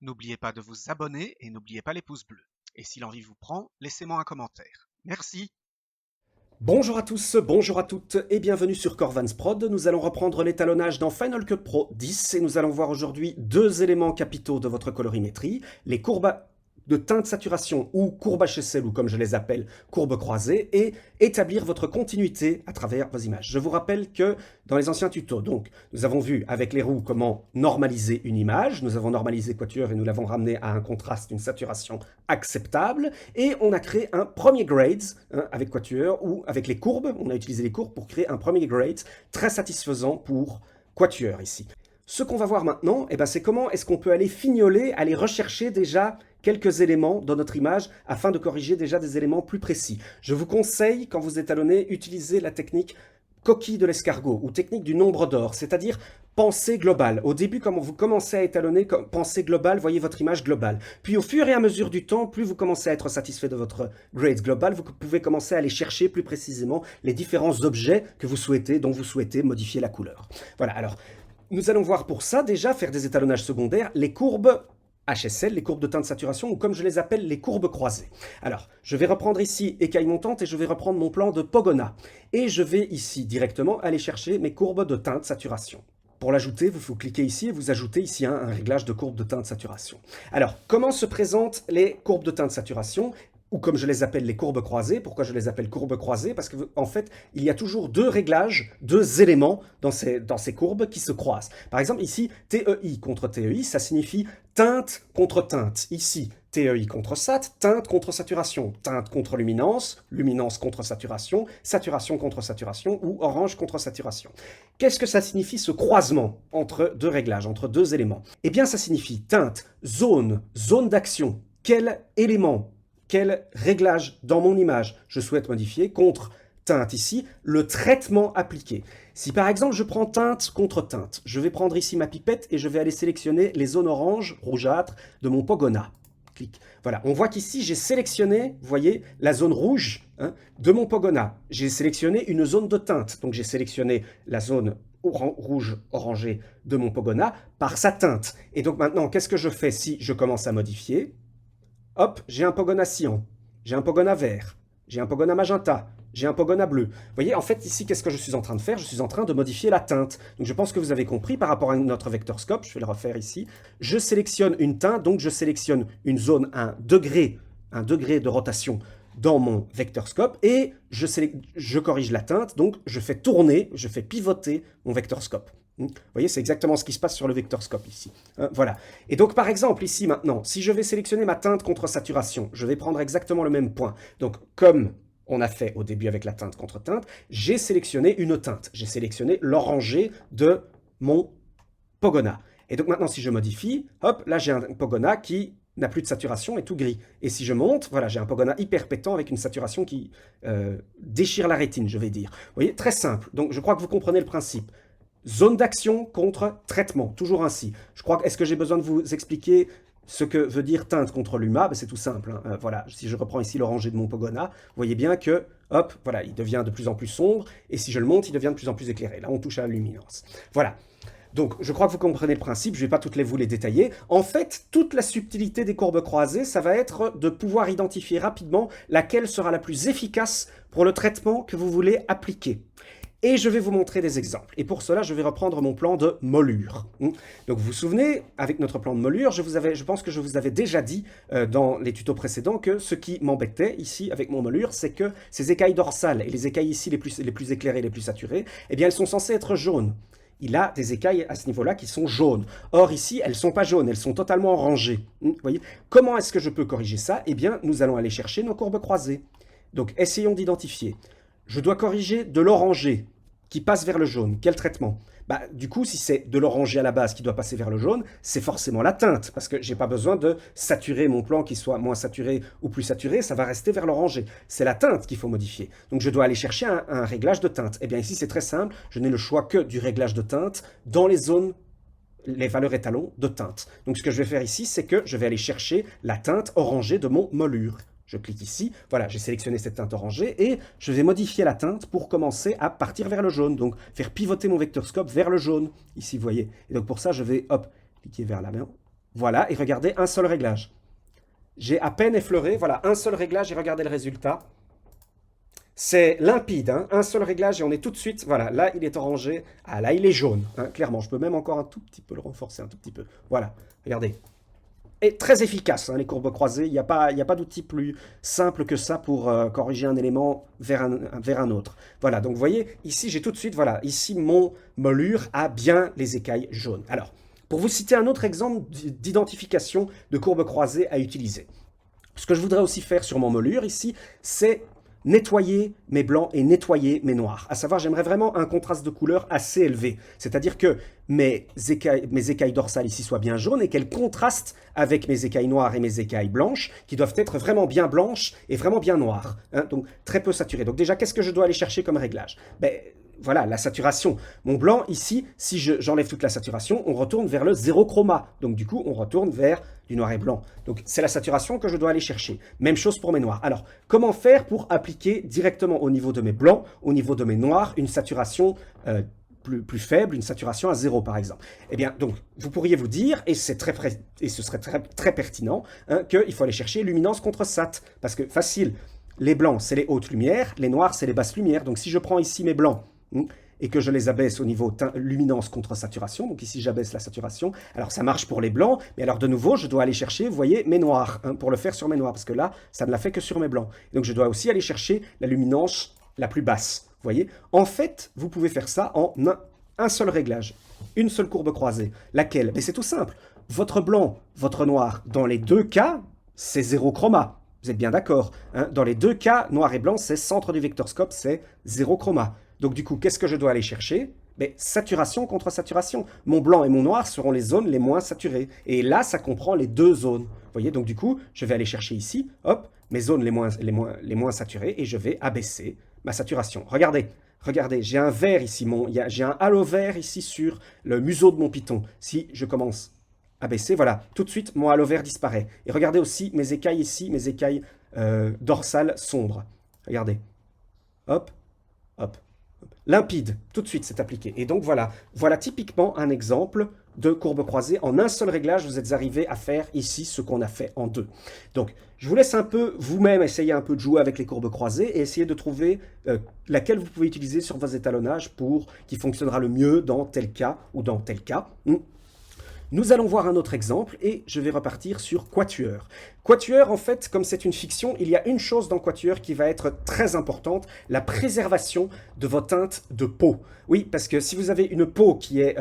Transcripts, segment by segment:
n'oubliez pas de vous abonner et n'oubliez pas les pouces bleus. Et si l'envie vous prend, laissez-moi un commentaire. Merci. Bonjour à tous, bonjour à toutes et bienvenue sur Corvans Prod. Nous allons reprendre l'étalonnage dans Final Cut Pro 10 et nous allons voir aujourd'hui deux éléments capitaux de votre colorimétrie, les courbes de teinte saturation ou courbes HSL ou comme je les appelle, courbes croisées et établir votre continuité à travers vos images. Je vous rappelle que dans les anciens tutos, donc, nous avons vu avec les roues comment normaliser une image, nous avons normalisé Quatuor et nous l'avons ramené à un contraste, une saturation acceptable et on a créé un premier grade avec Quatuor ou avec les courbes, on a utilisé les courbes pour créer un premier grade très satisfaisant pour Quatuor ici. Ce qu'on va voir maintenant, c'est comment est-ce qu'on peut aller fignoler, aller rechercher déjà quelques éléments dans notre image afin de corriger déjà des éléments plus précis. Je vous conseille, quand vous étalonnez, utiliser la technique coquille de l'escargot ou technique du nombre d'or, c'est-à-dire pensée globale. Au début, quand vous commencez à étalonner, pensée globale, voyez votre image globale. Puis au fur et à mesure du temps, plus vous commencez à être satisfait de votre grade global, vous pouvez commencer à aller chercher plus précisément les différents objets que vous souhaitez, dont vous souhaitez modifier la couleur. Voilà, alors nous allons voir pour ça déjà faire des étalonnages secondaires, les courbes HSL, les courbes de teinte saturation, ou comme je les appelle, les courbes croisées. Alors, je vais reprendre ici écaille montante et je vais reprendre mon plan de Pogona. Et je vais ici directement aller chercher mes courbes de teinte saturation. Pour l'ajouter, vous cliquez ici et vous ajoutez ici un réglage de courbe de teinte saturation. Alors, comment se présentent les courbes de teinte saturation ? Ou comme je les appelle les courbes croisées. Pourquoi je les appelle courbes croisées? Parce qu'en fait, il y a toujours deux réglages, deux éléments dans ces courbes qui se croisent. Par exemple, ici, TEI contre TEI, ça signifie teinte contre teinte. Ici, TEI contre sat, teinte contre saturation, teinte contre luminance, luminance contre saturation, saturation contre saturation ou orange contre saturation. Qu'est-ce que ça signifie ce croisement entre deux réglages, entre deux éléments? Eh bien, ça signifie teinte, zone, zone d'action. Quel élément, quel réglage dans mon image je souhaite modifier contre teinte ici, le traitement appliqué. Si par exemple je prends teinte contre teinte, je vais prendre ici ma pipette et je vais aller sélectionner les zones orange, rougeâtre de mon Pogona. Clic. Voilà, on voit qu'ici j'ai sélectionné, vous voyez, la zone rouge de mon Pogona. J'ai sélectionné une zone de teinte, donc j'ai sélectionné la zone rouge orangé de mon Pogona par sa teinte. Et donc maintenant, qu'est-ce que je fais si je commence à modifier? Hop, j'ai un Pogona cyan, j'ai un Pogona vert, j'ai un Pogona magenta, j'ai un Pogona bleu. Vous voyez, en fait, ici, qu'est-ce que je suis en train de faire? Je suis en train de modifier la teinte. Donc, je pense que vous avez compris par rapport à notre vector scope. Je vais le refaire ici. Je sélectionne une teinte, donc je sélectionne une zone, un degré de rotation dans mon vector scope et je corrige la teinte, donc je fais tourner, je fais pivoter mon vector scope. Vous voyez, c'est exactement ce qui se passe sur le vector scope ici. Voilà. Et donc, par exemple, ici, maintenant, si je vais sélectionner ma teinte contre saturation, je vais prendre exactement le même point. Donc, comme on a fait au début avec la teinte contre teinte, j'ai sélectionné une teinte. J'ai sélectionné l'orangé de mon Pogona. Et donc, maintenant, si je modifie, hop, là, j'ai un Pogona qui n'a plus de saturation et tout gris. Et si je monte, voilà, j'ai un Pogona hyper pétant avec une saturation qui déchire la rétine, je vais dire. Vous voyez, très simple. Donc, je crois que vous comprenez le principe. Zone d'action contre traitement, toujours ainsi. Je crois est-ce que j'ai besoin de vous expliquer ce que veut dire teinte contre l'UMA? C'est tout simple. Voilà, si je reprends ici l'orangé de mon Pogona, vous voyez bien que, hop, voilà, il devient de plus en plus sombre, et si je le monte, il devient de plus en plus éclairé. Là, on touche à la luminance. Voilà. Donc, je crois que vous comprenez le principe, je ne vais pas vous les détailler. En fait, toute la subtilité des courbes croisées, ça va être de pouvoir identifier rapidement laquelle sera la plus efficace pour le traitement que vous voulez appliquer. Et je vais vous montrer des exemples. Et pour cela, je vais reprendre mon plan de moulure. Donc vous vous souvenez, avec notre plan de moulure, je pense que je vous avais déjà dit dans les tutos précédents que ce qui m'embêtait ici avec mon moulure, c'est que ces écailles dorsales et les écailles ici les plus éclairées, les plus saturées, eh bien elles sont censées être jaunes. Il a des écailles à ce niveau-là qui sont jaunes. Or ici, elles ne sont pas jaunes, elles sont totalement orangées. Vous voyez? Comment est-ce que je peux corriger ça? Eh bien, nous allons aller chercher nos courbes croisées. Donc essayons d'identifier. Je dois corriger de l'orangé qui passe vers le jaune. Quel traitement? Du coup, si c'est de l'orangé à la base qui doit passer vers le jaune, c'est forcément la teinte, parce que je n'ai pas besoin de saturer mon plan qui soit moins saturé ou plus saturé, ça va rester vers l'orangé. C'est la teinte qu'il faut modifier. Donc je dois aller chercher un réglage de teinte. Et bien ici, c'est très simple, je n'ai le choix que du réglage de teinte dans les zones, les valeurs étalons de teinte. Donc ce que je vais faire ici, c'est que je vais aller chercher la teinte orangée de mon moulure. Je clique ici, voilà, j'ai sélectionné cette teinte orangée et je vais modifier la teinte pour commencer à partir vers le jaune. Donc, faire pivoter mon vecteur scope vers le jaune. Ici, vous voyez. Et donc, pour ça, je vais, hop, cliquer vers la main. Voilà, et regardez, un seul réglage. J'ai à peine effleuré, voilà, un seul réglage et regardez le résultat. C'est limpide, hein, un seul réglage et on est tout de suite, voilà, là il est orangé, ah là il est jaune, hein, clairement, je peux même encore un tout petit peu le renforcer, un tout petit peu, voilà, regardez. Et très efficace, hein, les courbes croisées, il n'y a pas d'outil plus simple que ça pour corriger un élément vers un autre. Voilà, donc vous voyez, ici j'ai tout de suite, voilà, ici mon moulure a bien les écailles jaunes. Alors, pour vous citer un autre exemple d'identification de courbes croisées à utiliser. Ce que je voudrais aussi faire sur mon moulure ici, c'est nettoyer mes blancs et nettoyer mes noirs. À savoir, j'aimerais vraiment un contraste de couleur assez élevé. C'est-à-dire que mes écailles dorsales ici soient bien jaunes et qu'elles contrastent avec mes écailles noires et mes écailles blanches, qui doivent être vraiment bien blanches et vraiment bien noires. Hein, donc très peu saturées. Donc déjà, qu'est-ce que je dois aller chercher comme réglage? Ben, voilà, la saturation. Mon blanc, ici, si j'enlève toute la saturation, on retourne vers le zéro chroma. Donc du coup, on retourne vers du noir et blanc. Donc c'est la saturation que je dois aller chercher. Même chose pour mes noirs. Alors, comment faire pour appliquer directement au niveau de mes blancs, au niveau de mes noirs, une saturation plus faible, une saturation à 0 par exemple? Eh bien, donc, vous pourriez vous dire, et ce serait très pertinent, hein, qu'il faut aller chercher luminance contre sat. Parce que facile, les blancs, c'est les hautes lumières, les noirs, c'est les basses lumières. Donc si je prends ici mes blancs, et que je les abaisse au niveau luminance contre saturation, donc ici j'abaisse la saturation, alors ça marche pour les blancs, mais alors de nouveau je dois aller chercher, vous voyez, mes noirs, hein, pour le faire sur mes noirs, parce que là, ça ne l'a fait que sur mes blancs. Donc je dois aussi aller chercher la luminance la plus basse, vous voyez. En fait, vous pouvez faire ça en un seul réglage, une seule courbe croisée. Laquelle? Mais c'est tout simple. Votre blanc, votre noir, dans les deux cas, c'est zéro chroma. Vous êtes bien d'accord, hein? Dans les deux cas, noir et blanc, c'est centre du vectorscope, c'est zéro chroma. Donc du coup, qu'est-ce que je dois aller chercher? Mais saturation contre saturation. Mon blanc et mon noir seront les zones les moins saturées. Et là, ça comprend les deux zones. Vous voyez, donc du coup, je vais aller chercher ici, hop, mes zones les moins saturées, et je vais abaisser ma saturation. Regardez, j'ai un vert ici, j'ai un halo vert ici sur le museau de mon python. Si je commence à baisser, voilà, tout de suite, mon halo vert disparaît. Et regardez aussi mes écailles ici, mes écailles dorsales sombres. Regardez, hop, hop. Limpide, tout de suite c'est appliqué. Et donc voilà typiquement un exemple de courbe croisée. En un seul réglage, vous êtes arrivé à faire ici ce qu'on a fait en deux. Donc je vous laisse un peu vous-même essayer un peu de jouer avec les courbes croisées et essayer de trouver laquelle vous pouvez utiliser sur vos étalonnages qui fonctionnera le mieux dans tel cas ou dans tel cas. Nous allons voir un autre exemple et je vais repartir sur Quatuor. Quatuor, en fait, comme c'est une fiction, il y a une chose dans Quatuor qui va être très importante, la préservation de vos teintes de peau. Oui, parce que si vous avez une peau qui est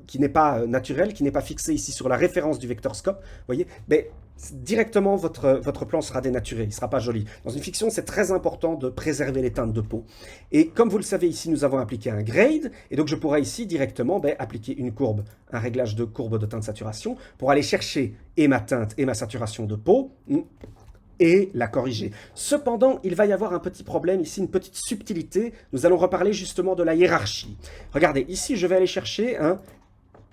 qui n'est pas naturelle, qui n'est pas fixée ici sur la référence du vectorscope, vous voyez, mais directement votre plan sera dénaturé, il ne sera pas joli. Dans une fiction, c'est très important de préserver les teintes de peau. Et comme vous le savez, ici, nous avons appliqué un grade, et donc je pourrais ici directement appliquer une courbe, un réglage de courbe de teinte saturation, pour aller chercher et ma teinte et ma saturation de peau, et la corriger. Cependant, il va y avoir un petit problème ici, une petite subtilité. Nous allons reparler justement de la hiérarchie. Regardez, ici, je vais aller chercher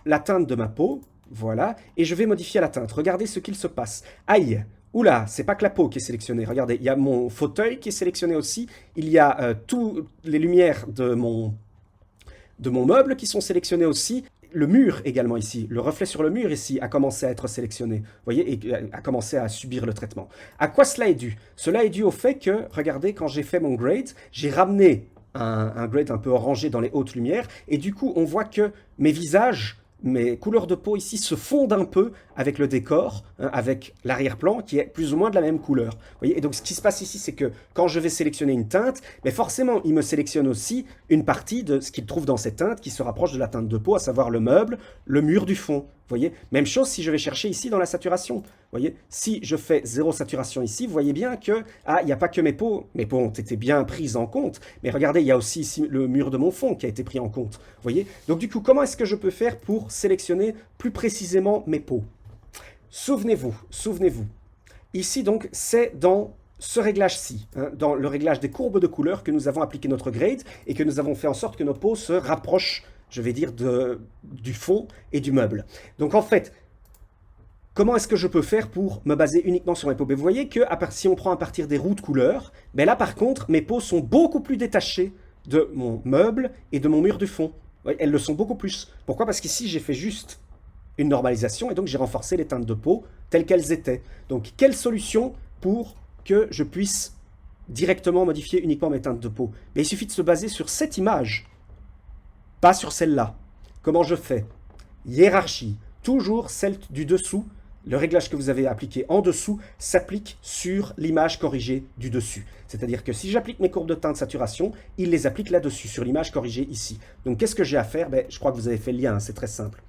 la teinte de ma peau, voilà, et je vais modifier la teinte. Regardez ce qu'il se passe. Aïe, oula, c'est pas que la peau qui est sélectionnée. Regardez, il y a mon fauteuil qui est sélectionné aussi. Il y a toutes les lumières de mon meuble qui sont sélectionnées aussi. Le mur également ici, le reflet sur le mur ici a commencé à être sélectionné, vous voyez, et a commencé à subir le traitement. À quoi cela est dû? Cela est dû au fait que, regardez, quand j'ai fait mon grade, j'ai ramené un grade un peu orangé dans les hautes lumières, et du coup, on voit que mes visages, mes couleurs de peau ici se fondent un peu avec le décor, hein, avec l'arrière-plan qui est plus ou moins de la même couleur. Vous voyez, et donc ce qui se passe ici, c'est que quand je vais sélectionner une teinte, mais forcément il me sélectionne aussi une partie de ce qu'il trouve dans cette teinte qui se rapproche de la teinte de peau, à savoir le meuble, le mur du fond. Vous voyez, même chose si je vais chercher ici dans la saturation. Vous voyez, si je fais 0 saturation ici, vous voyez bien que, il n'y a pas que mes peaux ont été bien prises en compte, mais regardez, il y a aussi ici le mur de mon fond qui a été pris en compte. Vous voyez, donc du coup, comment est-ce que je peux faire pour sélectionner plus précisément mes peaux? Souvenez-vous, ici donc, c'est dans ce réglage-ci, hein, dans le réglage des courbes de couleurs que nous avons appliqué notre grade et que nous avons fait en sorte que nos peaux se rapprochent, je vais dire, du fond et du meuble. Donc en fait, comment est-ce que je peux faire pour me baser uniquement sur mes peaux? Vous voyez que si on prend à partir des roux de couleurs, là par contre, mes peaux sont beaucoup plus détachées de mon meuble et de mon mur du fond. Elles le sont beaucoup plus. Pourquoi? Parce qu'ici, j'ai fait juste une normalisation, et donc j'ai renforcé les teintes de peau telles qu'elles étaient. Donc, quelle solution pour que je puisse directement modifier uniquement mes teintes de peau? Mais il suffit de se baser sur cette image, pas sur celle-là. Comment je fais? Hiérarchie, toujours celle du dessous. Le réglage que vous avez appliqué en dessous s'applique sur l'image corrigée du dessus. C'est-à-dire que si j'applique mes courbes de teinte de saturation, il les applique là-dessus, sur l'image corrigée ici. Donc qu'est-ce que j'ai à faire? Je crois que vous avez fait le lien, hein, c'est très simple.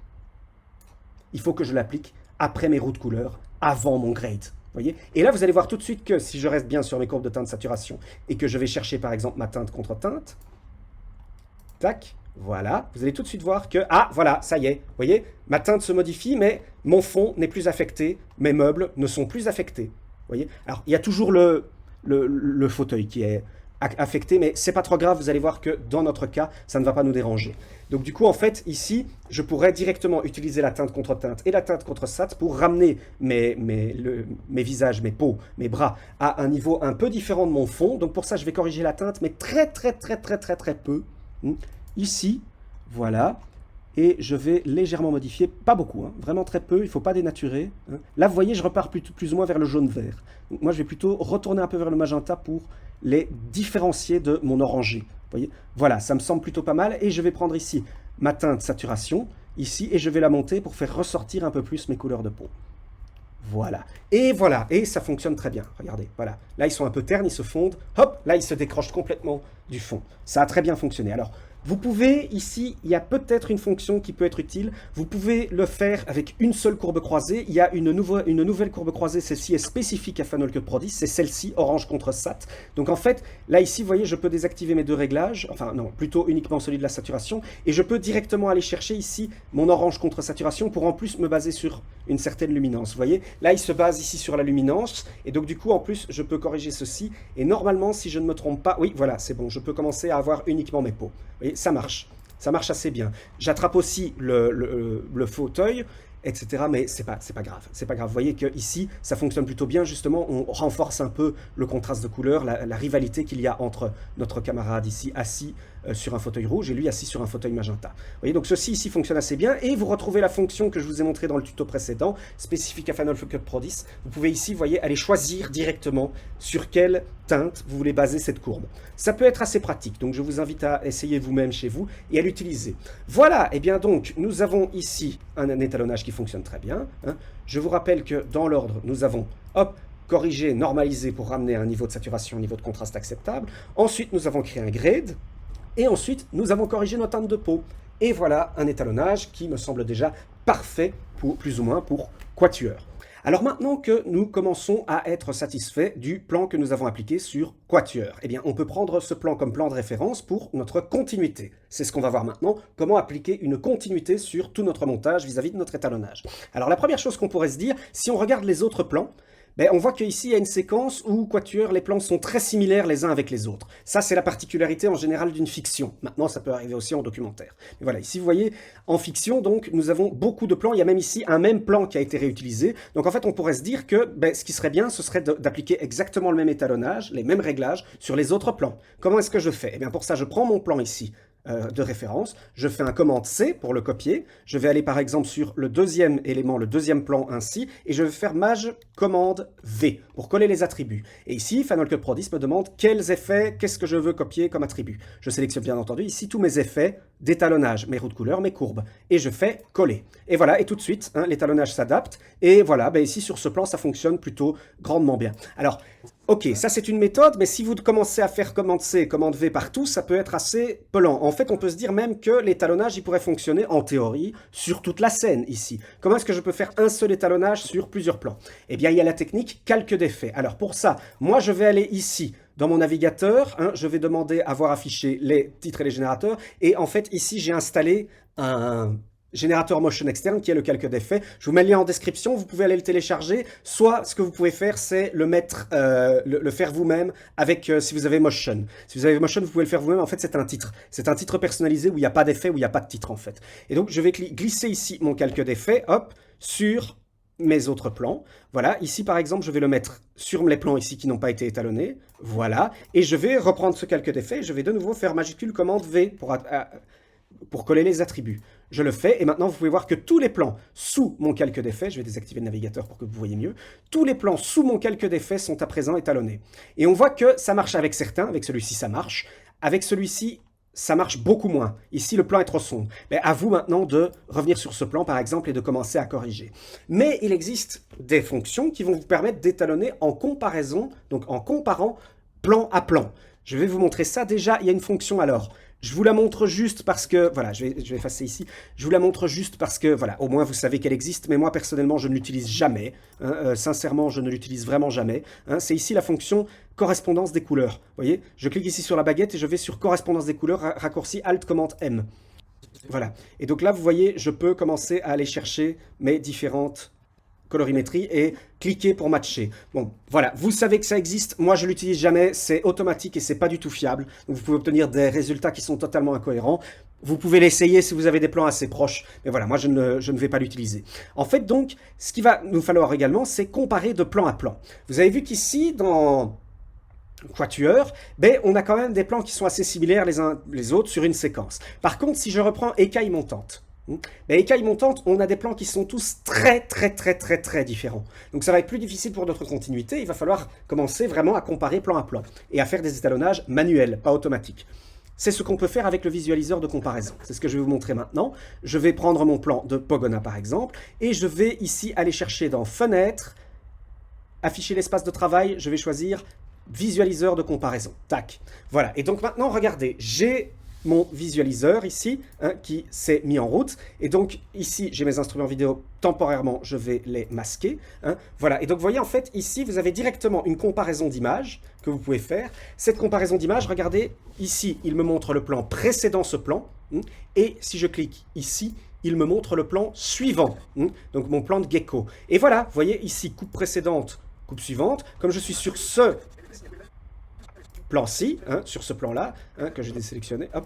Il faut que je l'applique après mes roux de couleur, avant mon grade. Voyez? Et là, vous allez voir tout de suite que si je reste bien sur mes courbes de teinte de saturation et que je vais chercher par exemple ma teinte contre teinte, tac, voilà, vous allez tout de suite voir que, ah, voilà, ça y est, vous voyez, ma teinte se modifie, mais mon fond n'est plus affecté, mes meubles ne sont plus affectés. Vous voyez? Alors, il y a toujours le fauteuil qui est affecté, mais c'est pas trop grave, vous allez voir que dans notre cas, ça ne va pas nous déranger. Donc du coup, en fait, ici, je pourrais directement utiliser la teinte contre teinte et la teinte contre sat pour ramener mes visages, mes peaux, mes bras à un niveau un peu différent de mon fond. Donc pour ça, je vais corriger la teinte, mais très peu. Ici, voilà, et je vais légèrement modifier, pas beaucoup, hein, vraiment très peu, il ne faut pas dénaturer. Hein. Là, vous voyez, je repars plus ou moins vers le jaune-vert. Moi, je vais plutôt retourner un peu vers le magenta pour les différencier de mon orangé. Vous voyez, voilà, ça me semble plutôt pas mal, et je vais prendre ici ma teinte saturation, ici, et je vais la monter pour faire ressortir un peu plus mes couleurs de peau. Voilà, et ça fonctionne très bien, regardez, voilà. Là, ils sont un peu ternes, ils se fondent, hop, là, ils se décrochent complètement du fond. Ça a très bien fonctionné. Alors, vous pouvez, ici, il y a peut-être une fonction qui peut être utile. Vous pouvez le faire avec une seule courbe croisée. Il y a une nouvelle courbe croisée, celle-ci est spécifique à Final Cut Pro 10, c'est celle-ci, orange contre sat. Donc en fait, là ici, vous voyez, je peux désactiver mes deux réglages, enfin non, plutôt uniquement celui de la saturation, et je peux directement aller chercher ici mon orange contre saturation pour en plus me baser sur une certaine luminance. Vous voyez, là il se base ici sur la luminance, et donc du coup, en plus, je peux corriger ceci, et normalement, si je ne me trompe pas, oui, voilà, c'est bon, je peux commencer à avoir uniquement mes peaux. Vous voyez, ça marche assez bien. J'attrape aussi le fauteuil, etc. Mais c'est pas grave. C'est pas grave. Vous voyez qu'ici, ça fonctionne plutôt bien. Justement, on renforce un peu le contraste de couleur, la rivalité qu'il y a entre notre camarade ici assis sur un fauteuil rouge et lui assis sur un fauteuil magenta. Vous voyez, donc ceci ici fonctionne assez bien. Et vous retrouvez la fonction que je vous ai montrée dans le tuto précédent, spécifique à Final Cut Pro 10. Vous pouvez ici, vous voyez, aller choisir directement sur quelle teinte vous voulez baser cette courbe. Ça peut être assez pratique, donc je vous invite à essayer vous-même chez vous et à l'utiliser. Voilà, et bien donc, nous avons ici un étalonnage qui fonctionne très bien. Hein. Je vous rappelle que dans l'ordre, nous avons, hop, corrigé, normalisé pour ramener un niveau de saturation, un niveau de contraste acceptable. Ensuite, nous avons créé un grade. Et ensuite, nous avons corrigé nos teintes de peau. Et voilà un étalonnage qui me semble déjà parfait, pour, plus ou moins, pour Quatuor. Alors maintenant que nous commençons à être satisfaits du plan que nous avons appliqué sur Quatuor, eh bien on peut prendre ce plan comme plan de référence pour notre continuité. C'est ce qu'on va voir maintenant, comment appliquer une continuité sur tout notre montage vis-à-vis de notre étalonnage. Alors la première chose qu'on pourrait se dire, si on regarde les autres plans, on voit qu'ici, il y a une séquence où Quatuor, les plans sont très similaires les uns avec les autres. Ça, c'est la particularité en général d'une fiction. Maintenant, ça peut arriver aussi en documentaire. Mais voilà, ici, vous voyez, en fiction, donc, nous avons beaucoup de plans. Il y a même ici un même plan qui a été réutilisé. Donc, en fait, on pourrait se dire que ce qui serait bien, ce serait d'appliquer exactement le même étalonnage, les mêmes réglages sur les autres plans. Comment est-ce que je fais? Eh bien, pour ça, je prends mon plan ici, de référence, je fais un commande C pour le copier, je vais aller par exemple sur le deuxième élément, le deuxième plan ainsi, et je vais faire maj commande V pour coller les attributs. Et ici, Final Cut Pro 10 me demande quels effets, qu'est-ce que je veux copier comme attribut. Je sélectionne bien entendu ici tous mes effets d'étalonnage, mes roux de couleur, mes courbes, et je fais coller. Et voilà, et tout de suite, hein, l'étalonnage s'adapte, et voilà, ici sur ce plan, ça fonctionne plutôt grandement bien. Alors, ok, ça c'est une méthode, mais si vous commencez à faire commande C, commande V partout, ça peut être assez pelant. En fait, on peut se dire même que l'étalonnage, il pourrait fonctionner, en théorie, sur toute la scène, ici. Comment est-ce que je peux faire un seul étalonnage sur plusieurs plans? Eh bien, il y a la technique calque d'effets. Alors, pour ça, moi, je vais aller ici, dans mon navigateur, hein, je vais demander à voir afficher les titres et les générateurs, et en fait, ici, j'ai installé un générateur motion externe qui est le calque d'effets. Je vous mets le lien en description, vous pouvez aller le télécharger. Soit ce que vous pouvez faire, c'est le mettre, le faire vous-même avec si vous avez motion. Si vous avez motion, vous pouvez le faire vous-même. En fait, c'est un titre. C'est un titre personnalisé où il n'y a pas d'effet, où il n'y a pas de titre en fait. Et donc, je vais glisser ici mon calque d'effets, hop, sur mes autres plans. Voilà, ici par exemple, je vais le mettre sur les plans ici qui n'ont pas été étalonnés. Voilà, et je vais reprendre ce calque d'effets. Je vais de nouveau faire majuscule commande V pour coller les attributs. je le fais, et maintenant vous pouvez voir que tous les plans sous mon calque d'effet, je vais désactiver le navigateur pour que vous voyez mieux, tous les plans sous mon calque d'effet sont à présent étalonnés. Et on voit que ça marche avec certains, avec celui-ci ça marche, avec celui-ci ça marche beaucoup moins. Ici, le plan est trop sombre. Mais à vous maintenant de revenir sur ce plan, par exemple, et de commencer à corriger. Mais il existe des fonctions qui vont vous permettre d'étalonner en comparaison, donc en comparant plan à plan. Je vais vous montrer ça. Déjà, il y a une fonction alors. Je vous la montre juste parce que, voilà, je vais effacer ici. Je vous la montre juste parce que, voilà, au moins vous savez qu'elle existe, mais moi personnellement je ne l'utilise jamais. Hein, sincèrement, je ne l'utilise vraiment jamais. Hein, c'est ici la fonction correspondance des couleurs. Vous voyez, je clique ici sur la baguette et je vais sur correspondance des couleurs, raccourci Alt Commande M. Voilà. Et donc là, vous voyez, je peux commencer à aller chercher mes différentes colorimétrie et cliquer pour matcher. Bon, voilà, vous savez que ça existe, moi je l'utilise jamais, c'est automatique et c'est pas du tout fiable, donc vous pouvez obtenir des résultats qui sont totalement incohérents. Vous pouvez l'essayer si vous avez des plans assez proches, mais voilà, moi je ne vais pas l'utiliser. En fait donc, ce qu'il va nous falloir également, c'est comparer de plan à plan. Vous avez vu qu'ici, dans Quatuor, ben, on a quand même des plans qui sont assez similaires les uns les autres sur une séquence. Par contre, si je reprends écaille montante, mais écaille montante, on a des plans qui sont tous très différents. Donc ça va être plus difficile pour notre continuité, il va falloir commencer vraiment à comparer plan à plan et à faire des étalonnages manuels, pas automatiques. C'est ce qu'on peut faire avec le visualiseur de comparaison. C'est ce que je vais vous montrer maintenant. Je vais prendre mon plan de Pogona par exemple, et je vais ici aller chercher dans Fenêtre, afficher l'espace de travail, je vais choisir visualiseur de comparaison. Tac. Voilà. Et donc maintenant, regardez, j'ai mon visualiseur ici, hein, qui s'est mis en route. Et donc ici, j'ai mes instruments vidéo. Temporairement, je vais les masquer. Hein. Voilà. Et donc, vous voyez, en fait, ici, vous avez directement une comparaison d'images que vous pouvez faire. Cette comparaison d'images, regardez, ici, il me montre le plan précédent ce plan. Et si je clique ici, il me montre le plan suivant. Donc, mon plan de gecko. Et voilà, vous voyez, ici, coupe précédente, coupe suivante. Comme je suis sur ce plan-ci, hein, sur ce plan-là, hein, que j'ai désélectionné, hop,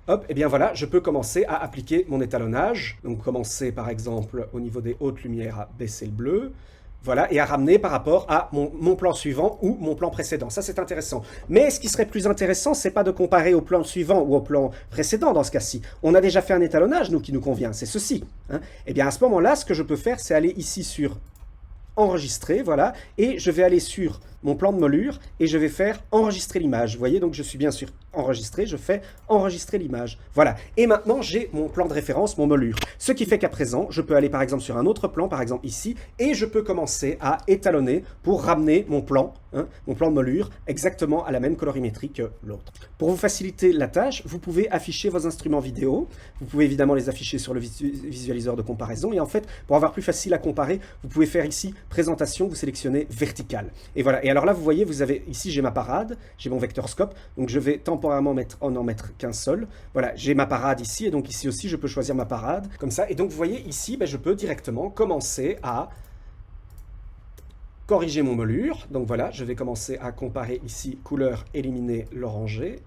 hop, et bien voilà, je peux commencer à appliquer mon étalonnage. Donc commencer par exemple au niveau des hautes lumières à baisser le bleu, voilà, et à ramener par rapport à mon plan suivant ou mon plan précédent. Ça, c'est intéressant. Mais ce qui serait plus intéressant, c'est pas de comparer au plan suivant ou au plan précédent dans ce cas-ci. On a déjà fait un étalonnage, nous, qui nous convient, c'est ceci. Hein. Et bien à ce moment-là, ce que je peux faire, c'est aller ici sur enregistrer, voilà, et je vais aller sur mon plan de moulure et je vais faire enregistrer l'image. Vous voyez, donc je suis bien sûr enregistré, je fais enregistrer l'image. Voilà, et maintenant j'ai mon plan de référence, mon moulure. Ce qui fait qu'à présent, je peux aller par exemple sur un autre plan, par exemple ici, et je peux commencer à étalonner pour ramener mon plan, hein, mon plan de moulure, exactement à la même colorimétrie que l'autre. Pour vous faciliter la tâche, vous pouvez afficher vos instruments vidéo, vous pouvez évidemment les afficher sur le visualiseur de comparaison, et en fait, pour avoir plus facile à comparer, vous pouvez faire ici présentation, vous sélectionnez verticale. Et voilà, et alors là, vous voyez, vous avez ici, j'ai ma parade, j'ai mon vecteur scope, donc je vais temporairement en mettre qu'un seul. Voilà, j'ai ma parade ici, et donc ici aussi, je peux choisir ma parade, comme ça. Et donc, vous voyez, ici, ben, je peux directement commencer à corriger mon moulure. Donc voilà, je vais commencer à comparer ici, couleur, éliminer l'orangé.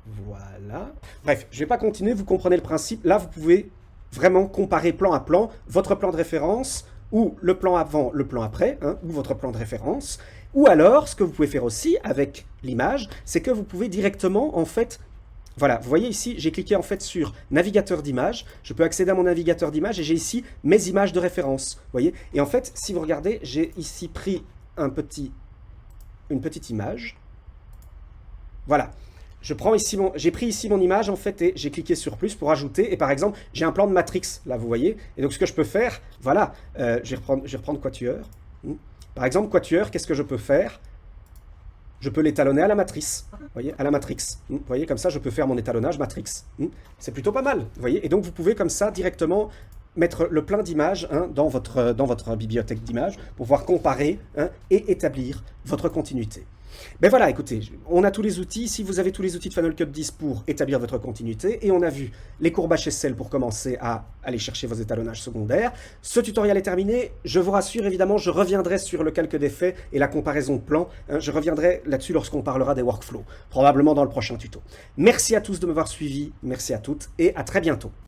Voilà. Bref, je ne vais pas continuer, vous comprenez le principe. Là, vous pouvez vraiment comparer plan à plan, votre plan de référence, ou le plan avant, le plan après, hein, ou votre plan de référence. Ou alors, ce que vous pouvez faire aussi avec l'image, c'est que vous pouvez directement, en fait, voilà, vous voyez ici, j'ai cliqué en fait sur navigateur d'images, je peux accéder à mon navigateur d'images et j'ai ici mes images de référence, vous voyez. Et en fait, si vous regardez, j'ai ici pris une petite image, voilà. J'ai pris ici mon image en fait et j'ai cliqué sur plus pour ajouter et par exemple j'ai un plan de matrix là vous voyez et donc ce que je peux faire voilà je vais reprendre Quatuor. Par exemple Quatuor, qu'est-ce que je peux faire? Je peux l'étalonner à la matrice, vous voyez, à la matrix. Vous voyez, comme ça, je peux faire mon étalonnage matrix. C'est plutôt pas mal, vous voyez. Et donc, vous pouvez comme ça directement mettre le plein d'images hein, dans votre bibliothèque d'images pour pouvoir comparer hein, et établir votre continuité. Ben voilà, écoutez, on a tous les outils. Si vous avez tous les outils de Final Cut 10 pour établir votre continuité, et on a vu les courbes HSL pour commencer à aller chercher vos étalonnages secondaires. Ce tutoriel est terminé. Je vous rassure, évidemment, je reviendrai sur le calque d'effets et la comparaison de plans. Hein, je reviendrai là-dessus lorsqu'on parlera des workflows, probablement dans le prochain tuto. Merci à tous de m'avoir suivi, merci à toutes, et à très bientôt.